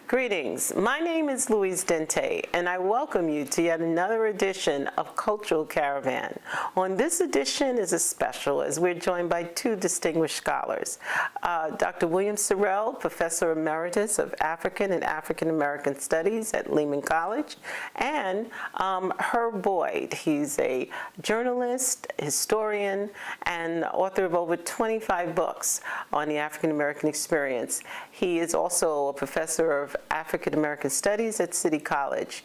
Greetings. My name is Louise Dente, and I welcome you to yet another edition of Cultural Caravan. On this edition is a special, as we're joined by two distinguished scholars. Dr. William Seraile, Professor Emeritus of African and African American Studies at Lehman College, and Herb Boyd. He's a journalist, historian, and author of over 25 books on the African American experience. He is also a professor of African American Studies at City College.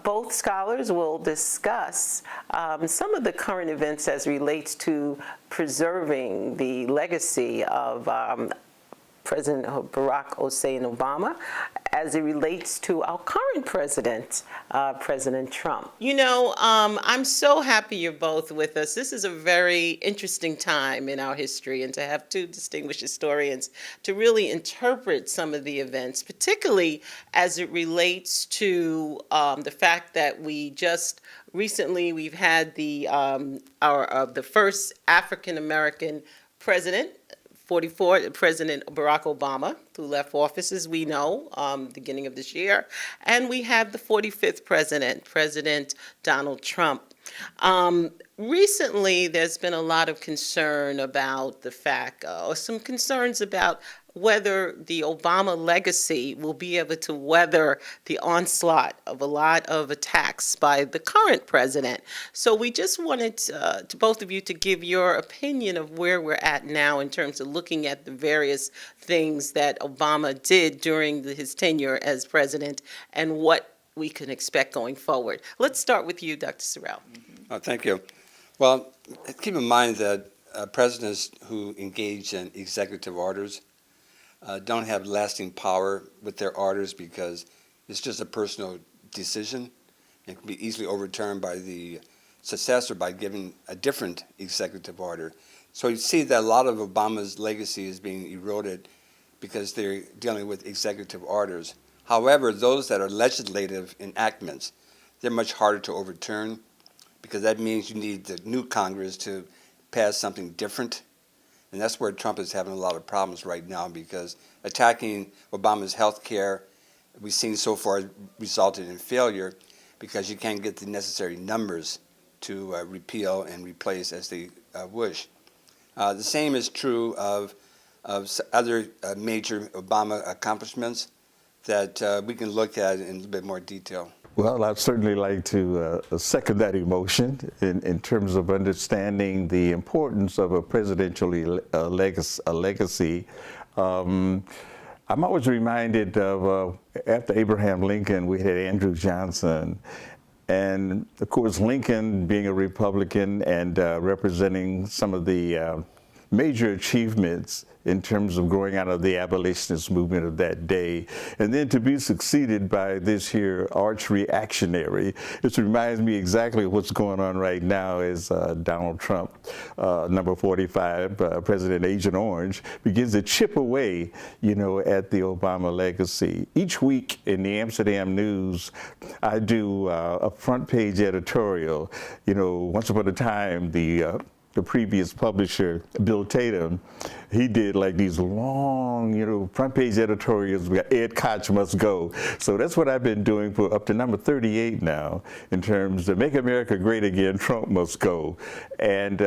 Both scholars will discuss some of the current events as relates to preserving the legacy of President Barack Hussein Obama as it relates to our current president, President Trump. You know, I'm so happy you're both with us. This is a very interesting time in our history, and to have two distinguished historians to really interpret some of the events, particularly as it relates to the fact that we just recently we've had the first African American president, 44, President Barack Obama, who left office, as we know, beginning of this year. And we have the 45th president, President Donald Trump. Recently, there's been a lot of concern about the fact, or some concerns about whether the Obama legacy will be able to weather the onslaught of a lot of attacks by the current president. So we just wanted to both of you to give your opinion of where we're at now in terms of looking at the various things that Obama did during his tenure as president and what we can expect going forward. Let's start with you, Dr. Seraile. Thank you. Well, keep in mind that presidents who engage in executive orders don't have lasting power with their orders because it's just a personal decision. It can be easily overturned by the successor by giving a different executive order. So you see that a lot of Obama's legacy is being eroded because they're dealing with executive orders. However, those that are legislative enactments, they're much harder to overturn because that means you need the new Congress to pass something different. And that's where Trump is having a lot of problems right now because attacking Obama's health care, we've seen so far resulted in failure because you can't get the necessary numbers to repeal and replace as they wish. The same is true of other major Obama accomplishments that we can look at in a little bit more detail. Well, I'd certainly like to second that emotion in terms of understanding the importance of a presidential legacy. I'm always reminded of after Abraham Lincoln, we had Andrew Johnson. And of course, Lincoln being a Republican and representing some of the major achievements in terms of growing out of the abolitionist movement of that day, and then to be succeeded by this here arch reactionary. It reminds me exactly of what's going on right now as Donald Trump, number 45, President Agent Orange, begins to chip away, you know, at the Obama legacy. Each week in the Amsterdam News, I do a front page editorial. You know, once upon a time, the previous publisher, Bill Tatum, he did like these long, you know, front page editorials. We got Ed Koch must go. So that's what I've been doing for up to number 38 now in terms of Make America Great Again, Trump must go. And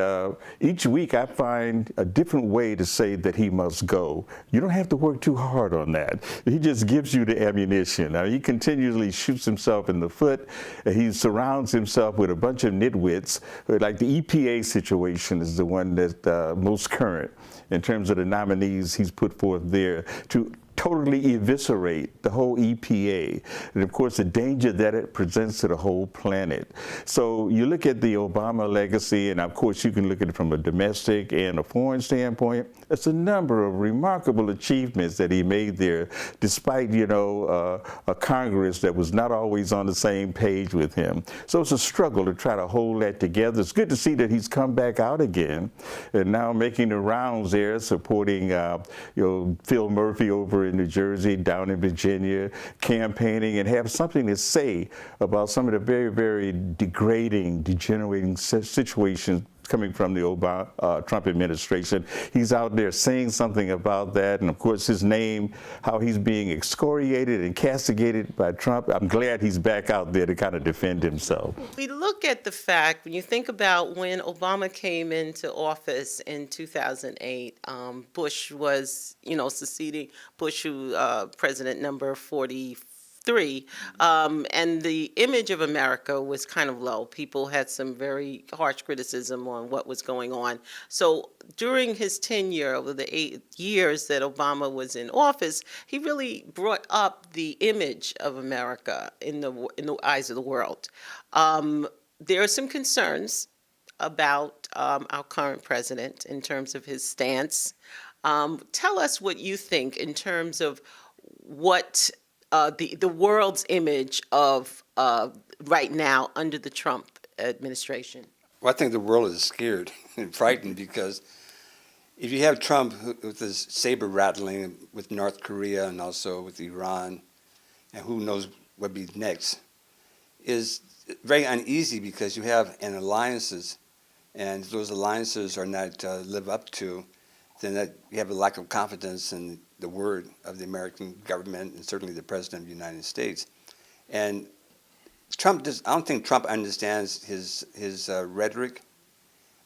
each week I find a different way to say that he must go. You don't have to work too hard on that. He just gives you the ammunition. Now, he continually shoots himself in the foot. He surrounds himself with a bunch of nitwits. Like the EPA situation is the one that's most current in terms of the nominees he's put forth there to totally eviscerate the whole EPA, and of course the danger that it presents to the whole planet. So you look at the Obama legacy, and of course you can look at it from a domestic and a foreign standpoint. It's a number of remarkable achievements that he made there, despite, you know, a Congress that was not always on the same page with him. So it's a struggle to try to hold that together. It's good to see that he's come back out again, and now making the rounds there, supporting, you know, Phil Murphy over in New Jersey, down in Virginia, campaigning, and have something to say about some of the very, very degrading, degenerating situations coming from the Trump administration. He's out there saying something about that, and of course his name, how he's being excoriated and castigated by Trump. I'm glad he's back out there to kind of defend himself. We look at the fact, when you think about when Obama came into office in 2008, Bush was, succeeding Bush, who president number 43, and the image of America was kind of low. People had some very harsh criticism on what was going on. So during his tenure, over the 8 years that Obama was in office, he really brought up the image of America in the eyes of the world. There are some concerns about our current president in terms of his stance. Tell us what you think in terms of what the world's image of right now under the Trump administration. Well, I think the world is scared and frightened because if you have Trump with his saber rattling with North Korea and also with Iran, and who knows what will be next, is very uneasy because you have an alliances, and those alliances are not live up to, then that you have a lack of confidence in the word of the American government and certainly the President of the United States. And Trump I don't think Trump understands his rhetoric.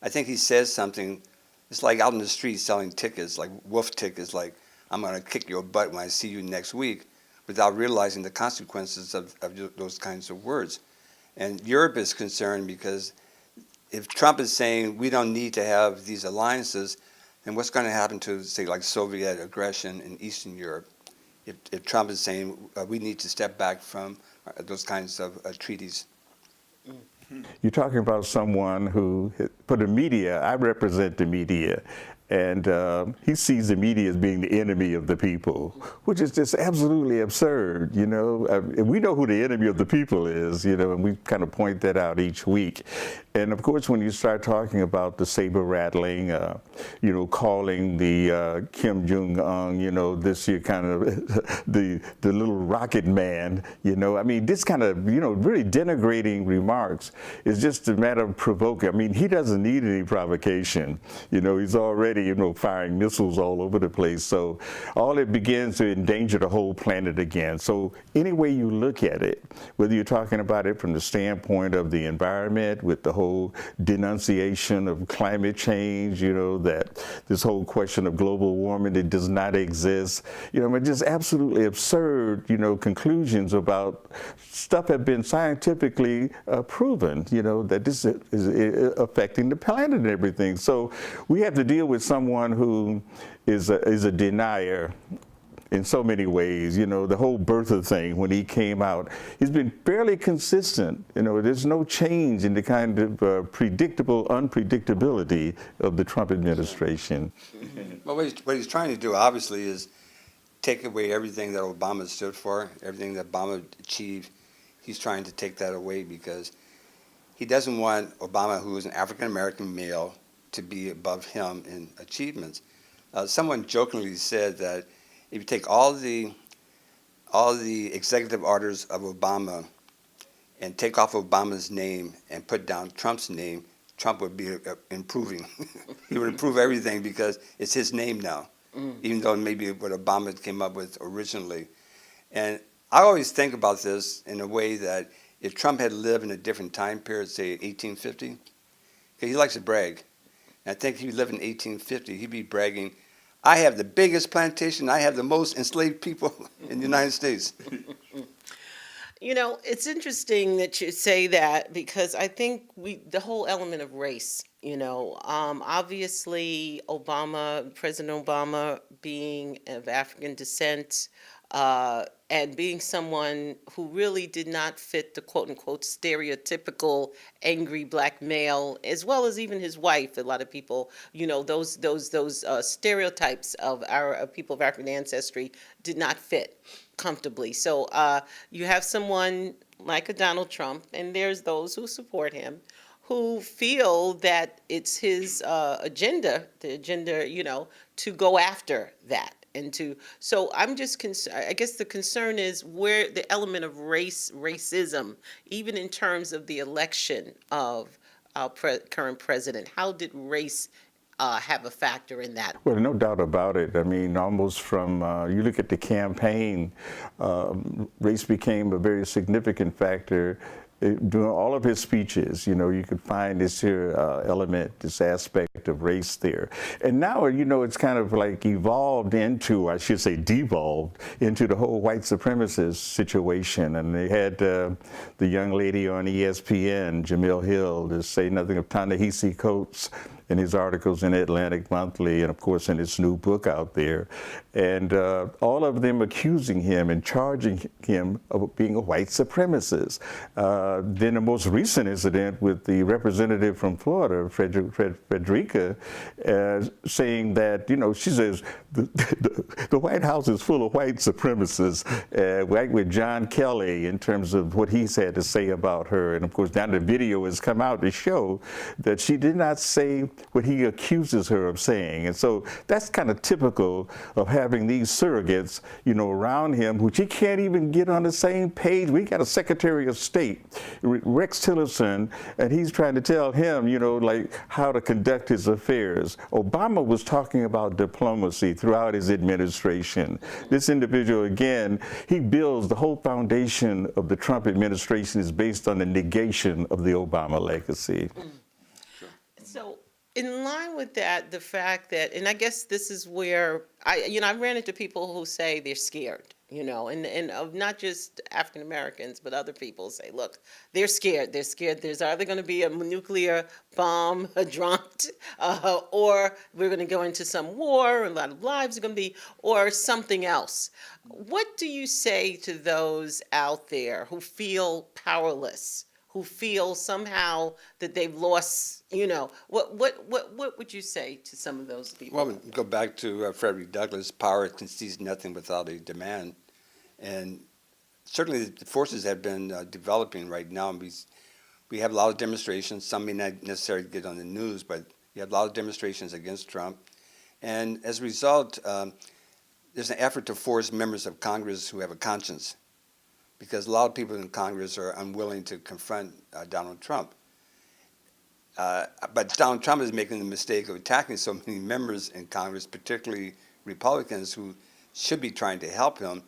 I think he says something, it's like out in the street selling tickets, like wolf tickets, like, I'm going to kick your butt when I see you next week, without realizing the consequences of those kinds of words. And Europe is concerned because if Trump is saying we don't need to have these alliances, then what's going to happen to, say, like Soviet aggression in Eastern Europe? If Trump is saying we need to step back from those kinds of treaties. You're talking about someone who, for the media, I represent the media, and he sees the media as being the enemy of the people, which is just absolutely absurd, And we know who the enemy of the people is, and we kind of point that out each week. And of course, when you start talking about the saber rattling, calling the Kim Jong-un, this year kind of the little rocket man, this kind of, really denigrating remarks is just a matter of provoking. He doesn't need any provocation. He's already, firing missiles all over the place. So all it begins to endanger the whole planet again. So any way you look at it, whether you're talking about it from the standpoint of the environment with the whole denunciation of climate change, that this whole question of global warming, it does not exist, just absolutely absurd, conclusions about stuff have been scientifically proven, that this is affecting the planet and everything. So we have to deal with someone who is a denier in so many ways. The whole birther thing, when he came out, he's been fairly consistent. There's no change in the kind of predictable unpredictability of the Trump administration. Well, what he's trying to do, obviously, is take away everything that Obama stood for, everything that Obama achieved. He's trying to take that away because he doesn't want Obama, who is an African-American male, to be above him in achievements. Someone jokingly said that if you take all the executive orders of Obama and take off Obama's name and put down Trump's name, Trump would be improving. He would improve everything because it's his name now, even though maybe what Obama came up with originally. And I always think about this in a way that if Trump had lived in a different time period, say 1850, he likes to brag. And I think if he lived in 1850, he'd be bragging, I have the biggest plantation, I have the most enslaved people in the United States. It's interesting that you say that because I think the whole element of race, obviously President Obama being of African descent, and being someone who really did not fit the quote-unquote stereotypical angry black male, as well as even his wife. A lot of people, those stereotypes of our people of African ancestry did not fit comfortably. So you have someone like a Donald Trump, and there's those who support him, who feel that it's his agenda, to go after that. So I'm just concerned. I guess the concern is where the element of racism, even in terms of the election of current president? How did race have a factor in that? Well, no doubt about it. I mean, almost from, you look at the campaign, race became a very significant factor. During all of his speeches, you know, you could find this here element, this aspect of race there. And now, you know, it's kind of like evolved into, I should say devolved, into the whole white supremacist situation. And they had the young lady on ESPN, Jamil Hill, to say nothing of Ta-Nehisi Coates in his articles in Atlantic Monthly, and of course in his new book out there, and all of them accusing him and charging him of being a white supremacist. Then the most recent incident with the representative from Florida, Frederica, saying that, you know, she says the White House is full of white supremacists, right, with John Kelly in terms of what he's had to say about her. And of course now the video has come out to show that she did not say what he accuses her of saying. And so that's kind of typical of having these surrogates, you know, around him, which he can't even get on the same page. We got a Secretary of State, Rex Tillerson, and he's trying to tell him, you know, like how to conduct his affairs. Obama was talking about diplomacy throughout his administration. This individual, again, he builds the whole foundation of the Trump administration is based on the negation of the Obama legacy. So, in line with that, the fact that, and I guess this is where I've ran into people who say they're scared, you know, and of not just African Americans, but other people say, look, they're scared. They're scared there's either going to be a nuclear bomb dropped, or we're going to go into some war, a lot of lives are going to be, or something else. What do you say to those out there who feel powerless, who feel somehow that they've lost, you know, what would you say to some of those people? Well, go back to Frederick Douglass, power concedes nothing without a demand. And certainly the forces have been developing right now. We have a lot of demonstrations. Some may not necessarily get on the news, but you have a lot of demonstrations against Trump. And as a result, there's an effort to force members of Congress who have a conscience, because a lot of people in Congress are unwilling to confront Donald Trump. But Donald Trump is making the mistake of attacking so many members in Congress, particularly Republicans who should be trying to help him,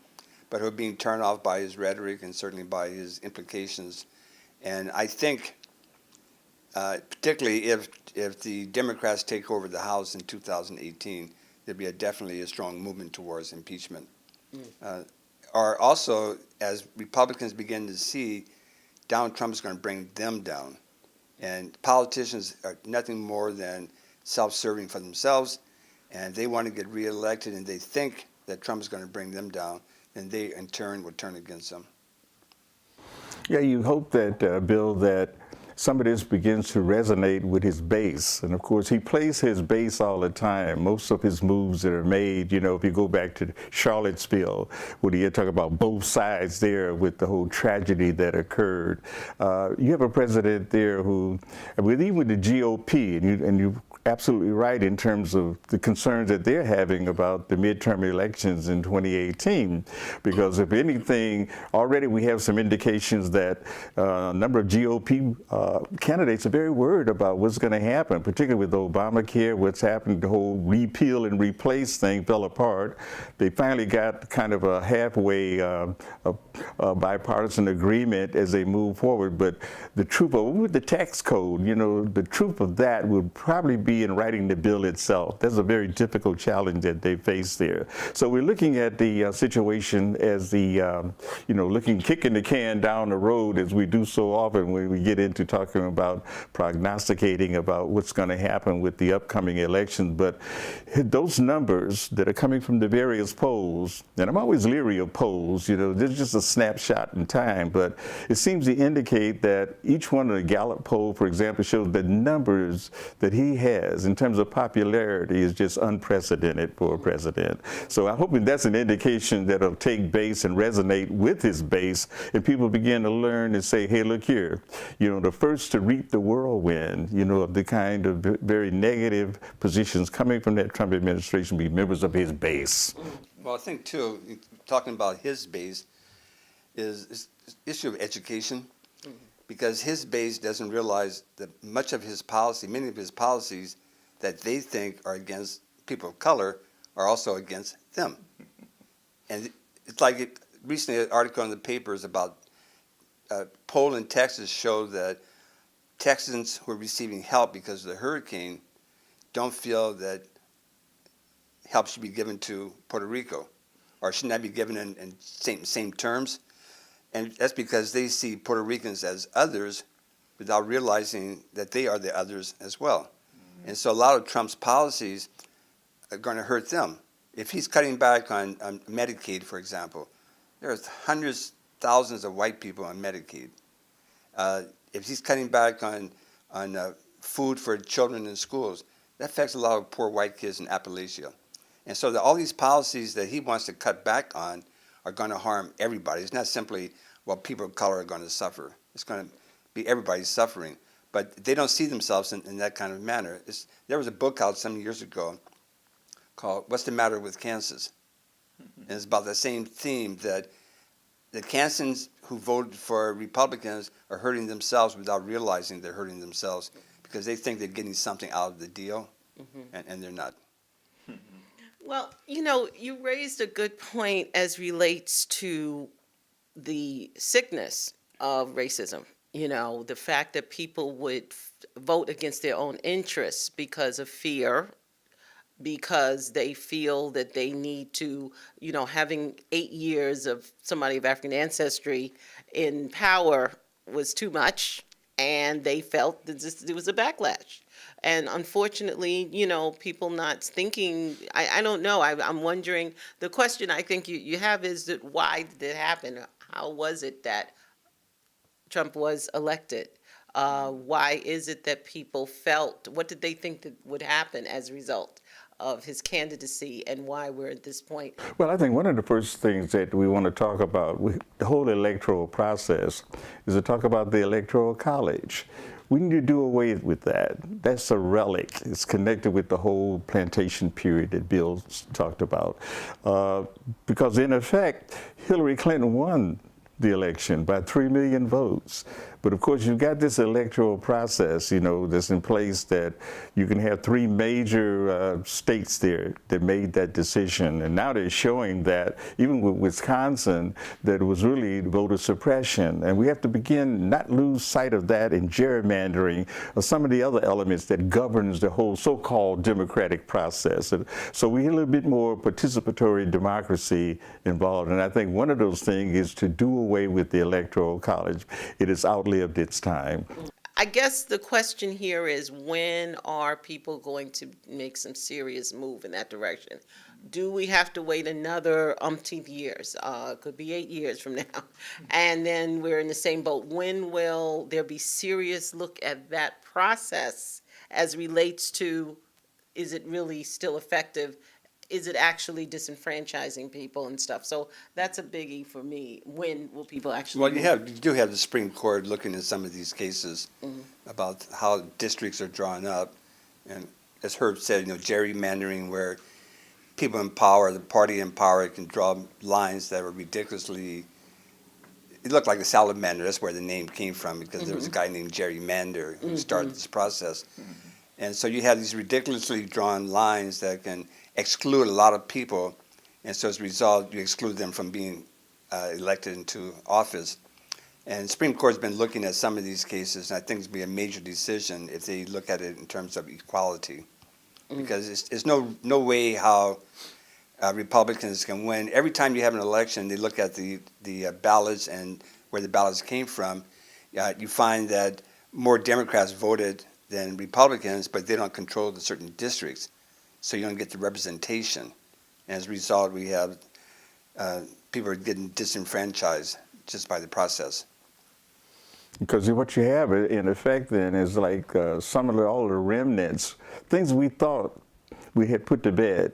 but who are being turned off by his rhetoric and certainly by his implications. And I think, particularly if the Democrats take over the House in 2018, there'll be definitely a strong movement towards impeachment. Or also, as Republicans begin to see, Donald Trump is going to bring them down. And politicians are nothing more than self-serving for themselves, and they want to get reelected, and they think that Trump is going to bring them down, and they, in turn, will turn against them. Yeah, you hope that, Bill, that some of this begins to resonate with his base. And of course, he plays his base all the time. Most of his moves that are made, you know, if you go back to Charlottesville, where you talk about both sides there with the whole tragedy that occurred. You have a president there who, even with the GOP, and you absolutely right in terms of the concerns that they're having about the midterm elections in 2018, because if anything, already we have some indications that a number of GOP candidates are very worried about what's going to happen, particularly with Obamacare, what's happened, the whole repeal and replace thing fell apart. They finally got kind of a halfway bipartisan agreement as they move forward, but the truth of with the tax code, you know, the truth of that would probably be in writing the bill itself. That's a very difficult challenge that they face there. So we're looking at the situation as the, kicking the can down the road, as we do so often when we get into talking about prognosticating about what's going to happen with the upcoming elections. But those numbers that are coming from the various polls, and I'm always leery of polls, you know, there's just a snapshot in time, but it seems to indicate that each one of the Gallup poll, for example, shows the numbers that he has in terms of popularity is just unprecedented for a president. So I'm hoping that's an indication that it'll take base and resonate with his base, and people begin to learn and say, hey, look here, you know, the first to reap the whirlwind, you know, of the kind of very negative positions coming from that Trump administration be members of his base. Well, I think, too, talking about his base is issue of education. because his base doesn't realize that much of his policy, many of his policies that they think are against people of color are also against them. And it's like recently an article in the papers about poll in Texas showed that Texans who are receiving help because of the hurricane don't feel that help should be given to Puerto Rico, or should not be given in same terms. And that's because they see Puerto Ricans as others without realizing that they are the others as well. Mm-hmm. And so a lot of Trump's policies are going to hurt them. If he's cutting back on Medicaid, for example, there's hundreds, thousands of white people on Medicaid. If he's cutting back on food for children in schools, that affects a lot of poor white kids in Appalachia. And so all these policies that he wants to cut back on are going to harm everybody. It's not simply, well, people of color are going to suffer. It's going to be everybody suffering. But they don't see themselves in that kind of manner. There was a book out some years ago called What's the Matter with Kansas? And it's about the same theme, that the Kansans who voted for Republicans are hurting themselves without realizing they're hurting themselves, because they think they're getting something out of the deal, and they're not. Well, you raised a good point as relates to the sickness of racism. The fact that people would vote against their own interests because of fear, because they feel that they need to, having 8 years of somebody of African ancestry in power was too much, and they felt that there was a backlash. And unfortunately, people not thinking, I don't know, I'm wondering, the question I think you have is that why did it happen? How was it that Trump was elected? Why is it that people felt, what did they think that would happen as a result of his candidacy, and why we're at this point? Well, I think one of the first things that we want to talk about with the whole electoral process is to talk about the Electoral College. We need to do away with that. That's a relic. It's connected with the whole plantation period that Bill talked about. Because in effect, Hillary Clinton won the election by 3 million votes. But of course, you've got this electoral process, that's in place, that you can have 3 major states there that made that decision. And now they're showing that, even with Wisconsin, that it was really voter suppression. And we have to begin not lose sight of that in gerrymandering or some of the other elements that governs the whole so-called democratic process. And so we get a little bit more participatory democracy involved. And I think one of those things is to do away with the Electoral College. It is outlived its time. I guess the question here is, when are people going to make some serious move in that direction? Do we have to wait another umpteenth years? Could be 8 years from now. And then we're in the same boat. When will there be serious look at that process as relates to, is it really still effective? Is it actually disenfranchising people and stuff? So that's a biggie for me. When will people actually? Well, you do have the Supreme Court looking at some of these cases about how districts are drawn up, and as Herb said, gerrymandering, where people in power, the party in power, can draw lines that are ridiculously. It looked like a salamander. That's where the name came from, because there was a guy named Jerry Mander who started this process, and so you have these ridiculously drawn lines that can exclude a lot of people, and so as a result, you exclude them from being elected into office. And the Supreme Court's been looking at some of these cases, and I think it's be a major decision if they look at it in terms of equality, because there's no way how Republicans can win. Every time you have an election, they look at the ballots and where the ballots came from. You find that more Democrats voted than Republicans, but they don't control the certain districts. So you don't get the representation. And as a result, we have people are getting disenfranchised just by the process. Because what you have in effect then is like all the remnants, things we thought we had put to bed.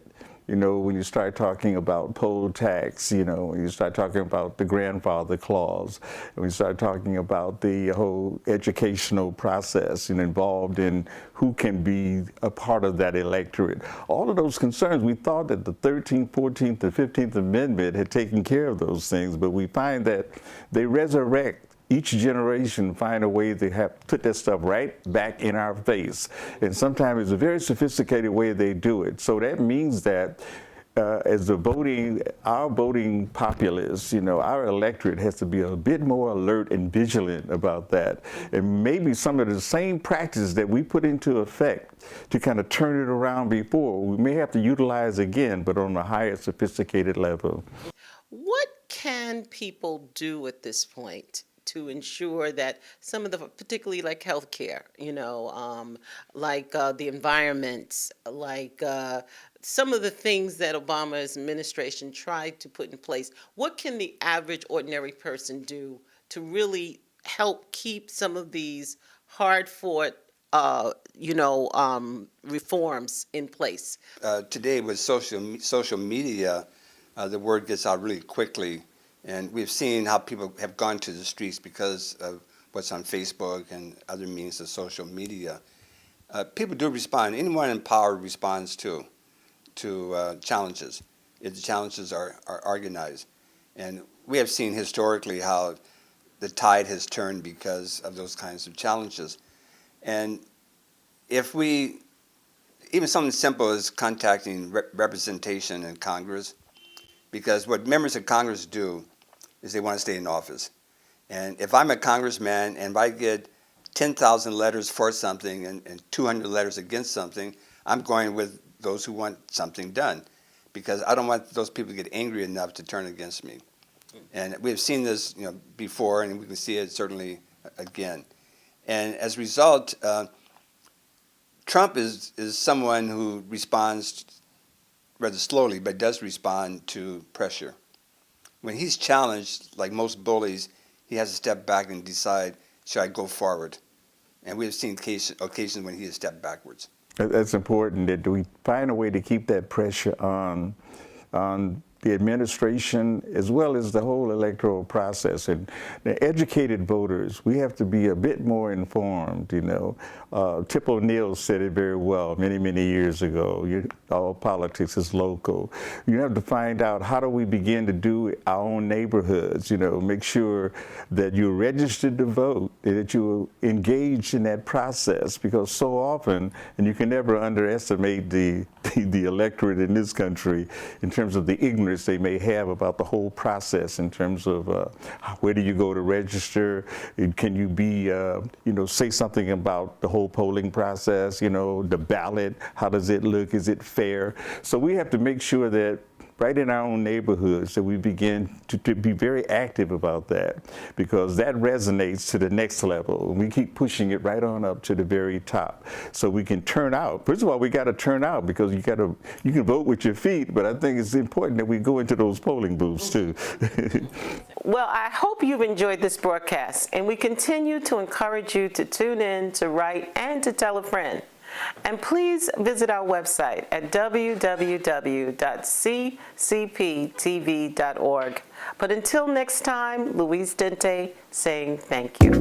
When you start talking about poll tax, when you start talking about the grandfather clause, when you start talking about the whole educational process and involved in who can be a part of that electorate, all of those concerns, we thought that the 13th, 14th, and 15th Amendment had taken care of those things, but we find that they resurrect each generation find a way to have put that stuff right back in our face. And sometimes it's a very sophisticated way they do it. So that means that as our voting populace, our electorate has to be a bit more alert and vigilant about that. And maybe some of the same practices that we put into effect to kind of turn it around before, we may have to utilize again, but on a higher sophisticated level. What can people do at this point to ensure that some of the, particularly like healthcare, the environment, some of the things that Obama's administration tried to put in place, what can the average ordinary person do to really help keep some of these hard-fought, reforms in place? Today with social media, the word gets out really quickly, and we've seen how people have gone to the streets because of what's on Facebook and other means of social media. People do respond. Anyone in power responds to challenges if the challenges are organized. And we have seen historically how the tide has turned because of those kinds of challenges. And if even something simple as contacting representation in Congress, because what members of Congress do is they want to stay in office. And if I'm a congressman and if I get 10,000 letters for something and 200 letters against something, I'm going with those who want something done, because I don't want those people to get angry enough to turn against me. And we've seen this before, and we can see it certainly again. And as a result, Trump is someone who responds rather slowly, but does respond to pressure. When he's challenged, like most bullies, he has to step back and decide, should I go forward? And we've seen occasions when he has stepped backwards. That's important, that we find a way to keep that pressure on the administration as well as the whole electoral process. And the educated voters, we have to be a bit more informed, Tip O'Neill said it very well many, many years ago. All politics is local. You have to find out, how do we begin to do our own neighborhoods, make sure that you're registered to vote, that you're engaged in that process, because so often, and you can never underestimate the electorate in this country in terms of the ignorance they may have about the whole process, in terms of where do you go to register, can you be, say something about the whole polling process, the ballot, how does it look, is it fair? So we have to make sure that right in our own neighborhoods that we begin to be very active about that, because that resonates to the next level. And we keep pushing it right on up to the very top so we can turn out. First of all, we got to turn out, because you can vote with your feet, but I think it's important that we go into those polling booths too. Well, I hope you've enjoyed this broadcast, and we continue to encourage you to tune in, to write, and to tell a friend. And please visit our website at www.ccptv.org. But until next time, Louise Dente saying thank you.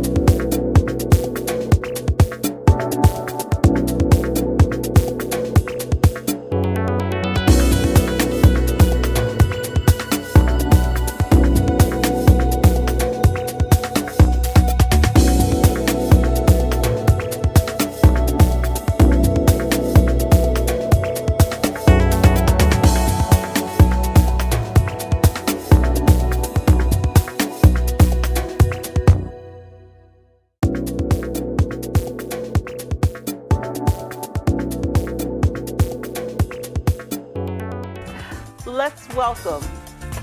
Let's welcome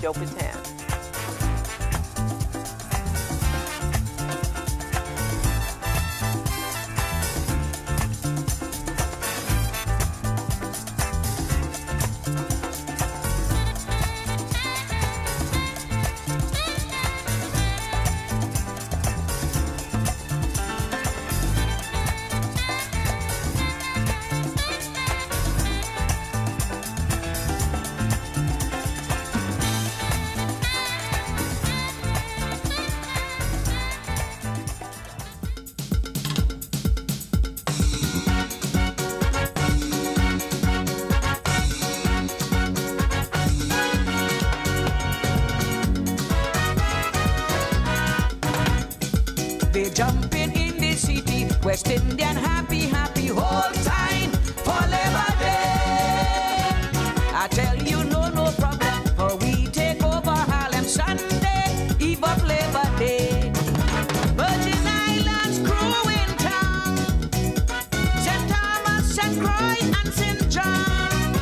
Joe Patan. West Indian happy, happy whole time for Labor Day. I tell you, no problem, for we take over Harlem Sunday, eve of Labor Day. Virgin Islands crew in town, St. Thomas, St. Croix, and St. John.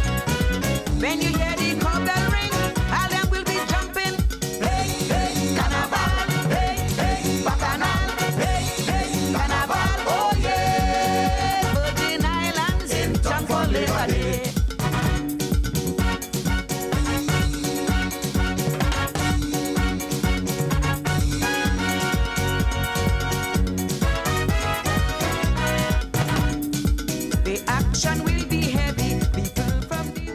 When you hear the cowbell ring, Harlem will be jumping. Hey, hey, Carnival, hey, hey, Bacchanal, hey, hey, Carnival, oh yeah. Virgin Islands in town for Labor Day. The action will be heavy, people from the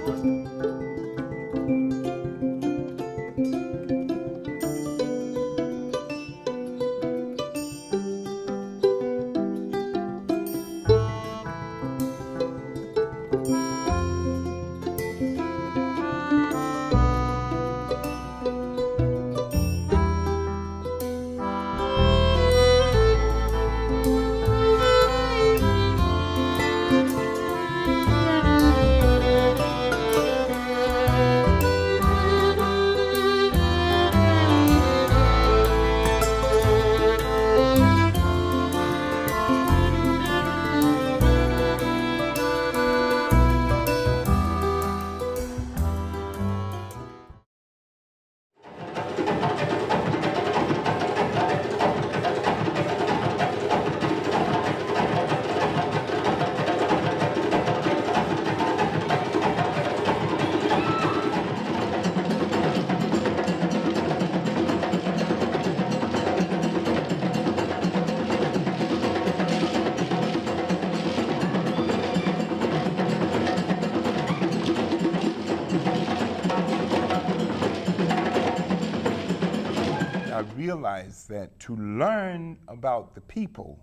I realized that to learn about the people,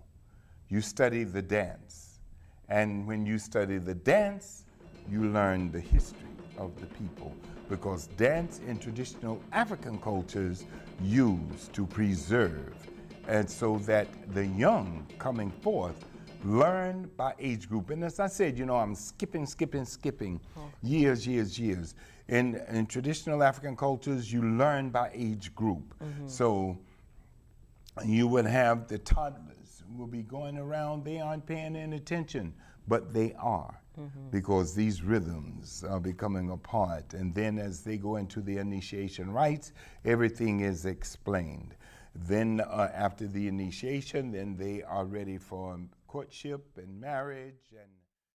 you study the dance. And when you study the dance, you learn the history of the people. Because dance in traditional African cultures used to preserve, and so that the young coming forth learn by age group. And as I said, you know, I'm skipping years. In traditional African cultures, you learn by age group. So you would have the toddlers who will be going around, they aren't paying any attention, but they are, because these rhythms are becoming a part. And then as they go into the initiation rites, everything is explained. Then after the initiation, then they are ready for courtship and marriage. And